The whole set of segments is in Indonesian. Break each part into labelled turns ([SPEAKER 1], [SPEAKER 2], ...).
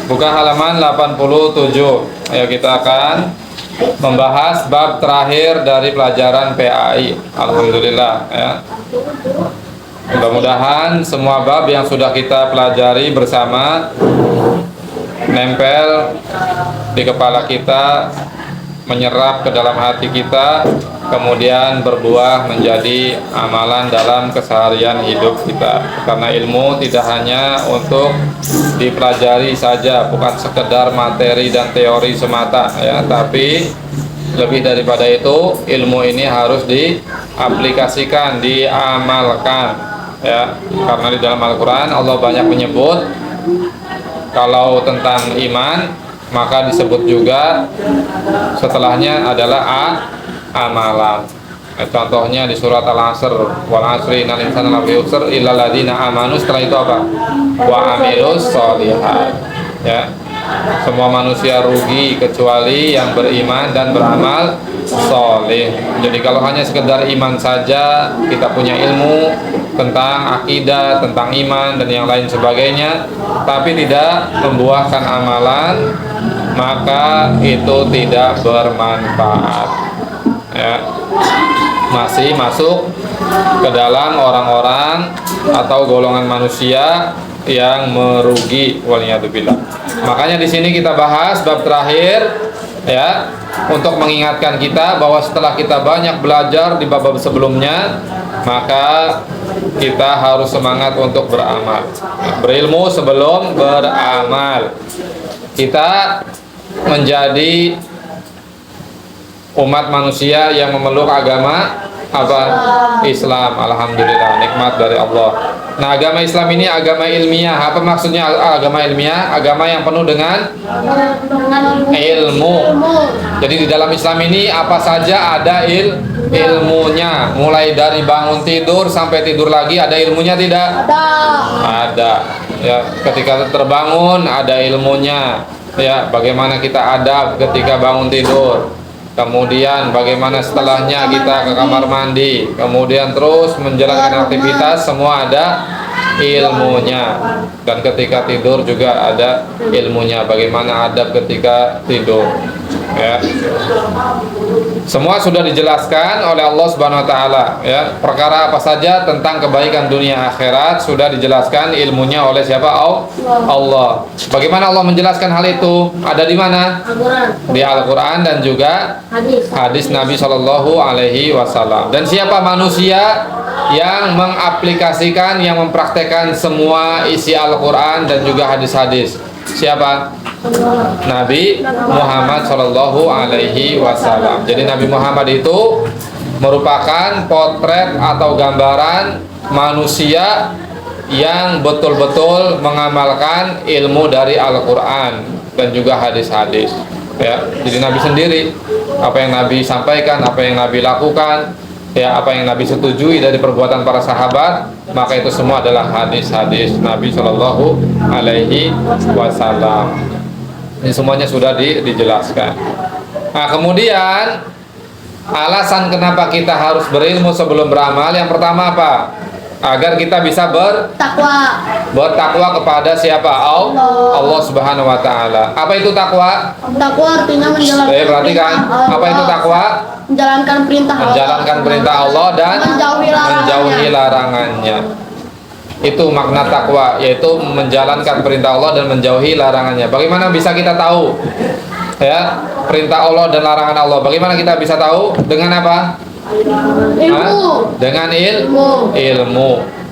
[SPEAKER 1] Buka halaman 87. Ayo kita akan membahas bab terakhir dari pelajaran PAI. Alhamdulillah ya. Mudah-mudahan semua bab yang sudah kita pelajari bersama nempel di kepala kita, menyerap ke dalam hati kita, kemudian berbuah menjadi amalan dalam keseharian hidup kita. Karena ilmu tidak hanya untuk dipelajari saja, bukan sekedar materi dan teori semata ya, tapi lebih daripada itu, ilmu ini harus diaplikasikan, diamalkan ya. Karena di dalam Al-Qur'an Allah banyak menyebut kalau tentang iman, maka disebut juga setelahnya adalah amalan. Contohnya di surat Al-Asr, wal asri innal insana lafi khusr illal ladzina amanu. Setelah itu apa? Wa amilus sholihat. Ya. Semua manusia rugi kecuali yang beriman dan beramal soleh. Jadi kalau hanya sekedar iman saja, kita punya ilmu tentang akidah, tentang iman dan yang lain sebagainya, tapi tidak membuahkan amalan, maka itu tidak bermanfaat ya. Masih masuk ke dalam orang-orang atau golongan manusia yang merugi, waliyadzubillah. Makanya di sini kita bahas bab terakhir ya, untuk mengingatkan kita bahwa setelah kita banyak belajar di bab-bab sebelumnya, maka kita harus semangat untuk beramal. Berilmu sebelum beramal. Kita menjadi umat manusia yang memeluk agama apa? Islam. Alhamdulillah, nikmat dari Allah. Nah, agama Islam ini agama ilmiah. Apa maksudnya agama ilmiah? Agama yang penuh dengan ilmu. Jadi di dalam Islam ini apa saja ada ilmunya. Mulai dari bangun tidur sampai tidur lagi ada ilmunya tidak? Ada. Ya, ketika terbangun ada ilmunya. Ya, bagaimana kita adab ketika bangun tidur. Kemudian bagaimana setelahnya kita ke kamar mandi, kemudian terus menjalankan aktivitas, semua ada ilmunya. Dan ketika tidur juga ada ilmunya, bagaimana adab ketika tidur ya. Semua sudah dijelaskan oleh Allah Subhanahu wa taala ya. Perkara apa saja tentang kebaikan dunia akhirat sudah dijelaskan ilmunya oleh siapa? Allah. Bagaimana Allah menjelaskan hal itu? Ada di mana? Di Al-Qur'an dan juga hadis Nabi Shallallahu alaihi wasallam. Dan siapa manusia yang mengaplikasikan, yang mempraktekkan semua isi Al-Qur'an dan juga hadis-hadis? Siapa? Nabi Muhammad Shallallahu alaihi wasallam. Jadi Nabi Muhammad itu merupakan potret atau gambaran manusia yang betul-betul mengamalkan ilmu dari Al-Qur'an dan juga hadis-hadis ya. Jadi Nabi sendiri, apa yang Nabi sampaikan, apa yang Nabi lakukan ya, apa yang Nabi setujui dari perbuatan para sahabat, maka itu semua adalah hadis-hadis Nabi Shallallahu alaihi wasallam. Ini semuanya sudah dijelaskan. Nah, kemudian alasan kenapa kita harus berilmu sebelum beramal, yang pertama apa? Agar kita bisa bertakwa kepada siapa? Allah Subhanahu wa taala. Apa itu takwa?
[SPEAKER 2] Takwa artinya menjalankan
[SPEAKER 1] perhatikan. Apa itu takwa?
[SPEAKER 2] Menjalankan perintah Allah
[SPEAKER 1] dan menjauhi larangannya. Itu makna takwa, yaitu menjalankan perintah Allah dan menjauhi larangannya. Bagaimana bisa kita tahu ya perintah Allah dan larangan Allah? Bagaimana kita bisa tahu? Dengan apa?
[SPEAKER 2] Ilmu.
[SPEAKER 1] Dengan ilmu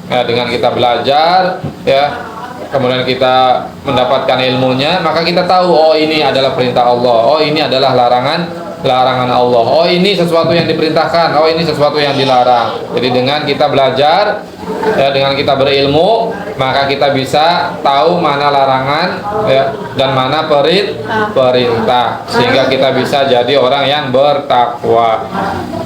[SPEAKER 1] ya, dengan kita belajar ya, kemudian kita mendapatkan ilmunya, maka kita tahu, oh ini adalah perintah Allah, oh ini adalah larangan Allah, oh ini sesuatu yang diperintahkan, oh ini sesuatu yang dilarang. Jadi dengan kita belajar ya, dengan kita berilmu, maka kita bisa tahu mana larangan ya, dan mana perintah, sehingga kita bisa jadi orang yang bertakwa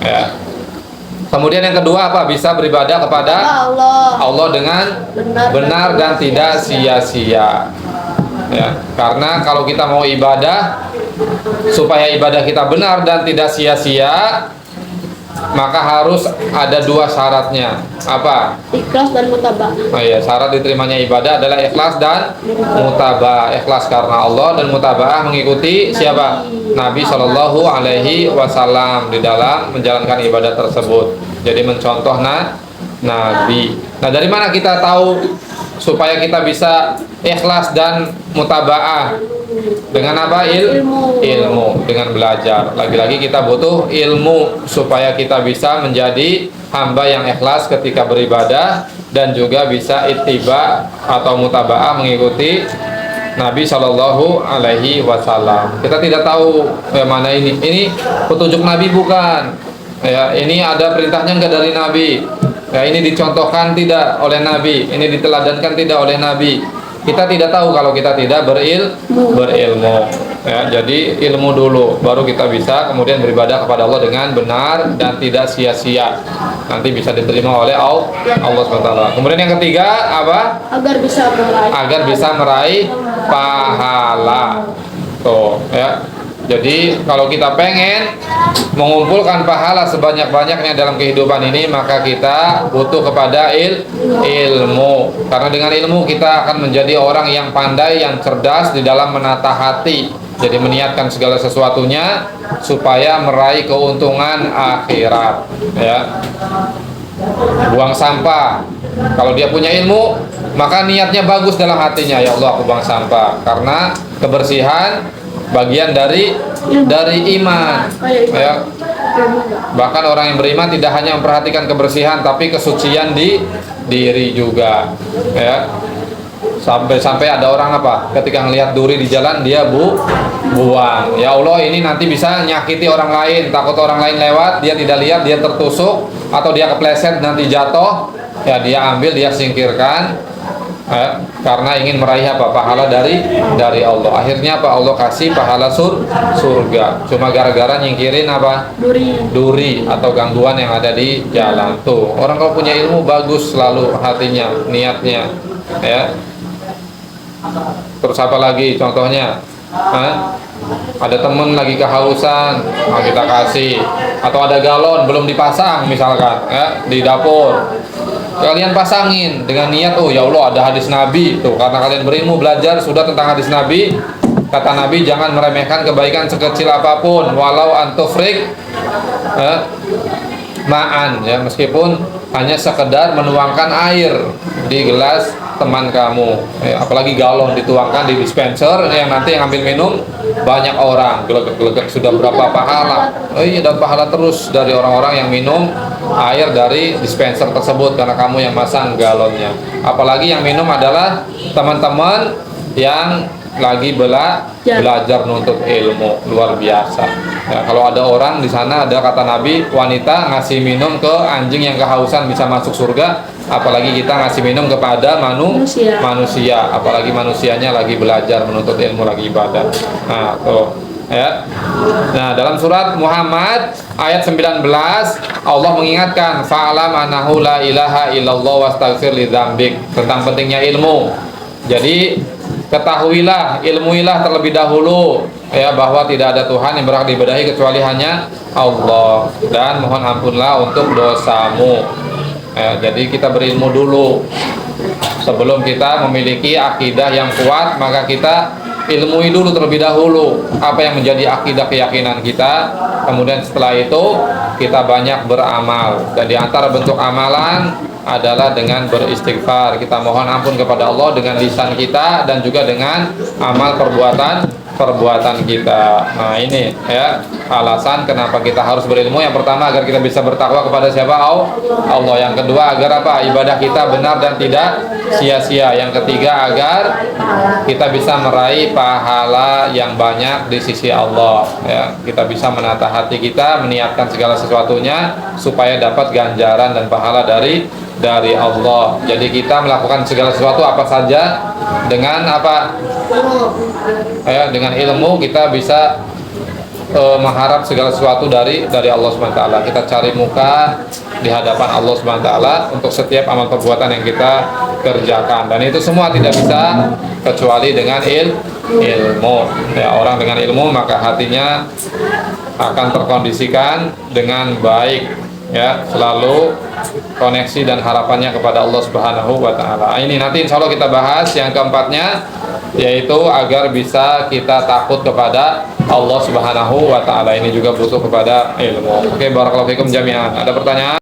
[SPEAKER 1] ya. Kemudian yang kedua apa? Bisa beribadah kepada Allah dengan benar dan tidak sia-sia ya. Karena kalau kita mau ibadah, supaya ibadah kita benar dan tidak sia-sia, maka harus ada dua syaratnya. Apa?
[SPEAKER 2] Ikhlas dan mutabah.
[SPEAKER 1] Oh iya, syarat diterimanya ibadah adalah ikhlas dan mutabah. Ikhlas karena Allah dan mutabah mengikuti siapa? Nabi Shallallahu Alaihi Wasallam di dalam menjalankan ibadah tersebut. Jadi mencontoh Nabi. Nah, dari mana kita tahu supaya kita bisa ikhlas dan mutaba'ah? Dengan apa? Ilmu. Dengan belajar. Lagi-lagi kita butuh ilmu supaya kita bisa menjadi hamba yang ikhlas ketika beribadah dan juga bisa ittiba atau mutaba'ah mengikuti Nabi Shallallahu Alaihi Wasallam. Kita tidak tahu mana ini petunjuk Nabi bukan? Ya, ini ada perintahnya enggak dari Nabi? Ya, ini dicontohkan tidak oleh Nabi? Ini diteladankan tidak oleh Nabi? Kita tidak tahu kalau kita tidak berilmu. Ya, jadi ilmu dulu, baru kita bisa kemudian beribadah kepada Allah dengan benar dan tidak sia-sia. Nanti bisa diterima oleh Allah SWT. Kemudian yang ketiga apa? Agar bisa meraih pahala. Tuh, ya. Jadi kalau kita pengen mengumpulkan pahala sebanyak-banyaknya dalam kehidupan ini, maka kita butuh kepada ilmu. Karena dengan ilmu kita akan menjadi orang yang pandai, yang cerdas di dalam menata hati. Jadi meniatkan segala sesuatunya supaya meraih keuntungan akhirat. Ya. Buang sampah. Kalau dia punya ilmu, maka niatnya bagus dalam hatinya. Ya Allah, aku buang sampah karena kebersihan bagian dari iman. Ya. Bahkan orang yang beriman tidak hanya memperhatikan kebersihan, tapi kesucian di diri juga. Ya. Sampai ada orang apa? Ketika ngelihat duri di jalan dia buang. Ya Allah, ini nanti bisa nyakiti orang lain. Takut orang lain lewat, dia tidak lihat, dia tertusuk atau dia kepleset nanti jatuh. Ya, dia ambil, dia singkirkan. Karena ingin meraih apa? Pahala dari Allah. Akhirnya apa? Allah kasih pahala surga. Cuma gara-gara nyingkirin apa? Duri atau gangguan yang ada di jalan. Tuh, orang kalau punya ilmu bagus selalu hatinya, niatnya. Ya. Terus apa lagi contohnya? Ada temen lagi kehausan, kita kasih. Atau ada galon belum dipasang misalkan, ya, di dapur. Kalian pasangin dengan niat, oh ya Allah ada hadis Nabi tuh, karena kalian berilmu belajar sudah tentang hadis Nabi. Kata Nabi, jangan meremehkan kebaikan sekecil apapun, walau antufrik ma'an, ya, meskipun hanya sekedar menuangkan air di gelas teman kamu, ya, apalagi galon dituangkan di dispenser yang nanti yang ambil minum banyak orang, gelegek sudah berapa pahala. Oh iya, dan pahala terus dari orang-orang yang minum air dari dispenser tersebut karena kamu yang masang galonnya. Apalagi yang minum adalah teman-teman yang lagi belajar nuntut ilmu, luar biasa. Ya, kalau ada orang di sana, ada kata Nabi, wanita ngasih minum ke anjing yang kehausan bisa masuk surga, apalagi kita ngasih minum kepada manusia, apalagi manusianya lagi belajar menuntut ilmu, lagi ibadah. Nah, tuh. Ya. Nah, dalam surat Muhammad ayat 19 Allah mengingatkan fa'lam annahu la ilaha illallah wastaghfir lidzambik, tentang pentingnya ilmu. Jadi ketahuilah, ilmuilah terlebih dahulu, ya, bahwa tidak ada Tuhan yang berhak diibadahi kecuali hanya Allah, dan mohon ampunlah untuk dosamu. Ya, jadi kita berilmu dulu sebelum kita memiliki akidah yang kuat, maka kita ilmui dulu terlebih dahulu apa yang menjadi akidah keyakinan kita. Kemudian setelah itu kita banyak beramal, dan di antara bentuk amalan adalah dengan beristighfar. Kita mohon ampun kepada Allah dengan lisan kita dan juga dengan amal perbuatan kita. Nah, ini ya alasan kenapa kita harus berilmu. Yang pertama agar kita bisa bertakwa kepada siapa? Allah. Yang kedua agar apa? Ibadah kita benar dan tidak sia-sia. Yang ketiga agar kita bisa meraih pahala yang banyak di sisi Allah. Ya, kita bisa menata hati kita, meniatkan segala sesuatunya supaya dapat ganjaran dan pahala dari Allah. Jadi kita melakukan segala sesuatu apa saja dengan apa? Ya, dengan ilmu kita bisa mengharap segala sesuatu dari Allah SWT. Kita cari muka di hadapan Allah SWT untuk setiap amal perbuatan yang kita kerjakan, dan itu semua tidak bisa kecuali dengan ilmu. Ya, orang dengan ilmu maka hatinya akan terkondisikan dengan baik. ya, selalu koneksi dan harapannya kepada Allah Subhanahu wa taala. Ini nanti insya Allah kita bahas yang keempatnya, yaitu agar bisa kita takut kepada Allah Subhanahu wa taala. Ini juga butuh kepada ilmu. Oke, barakallahu fikum jami'an. Ada pertanyaan?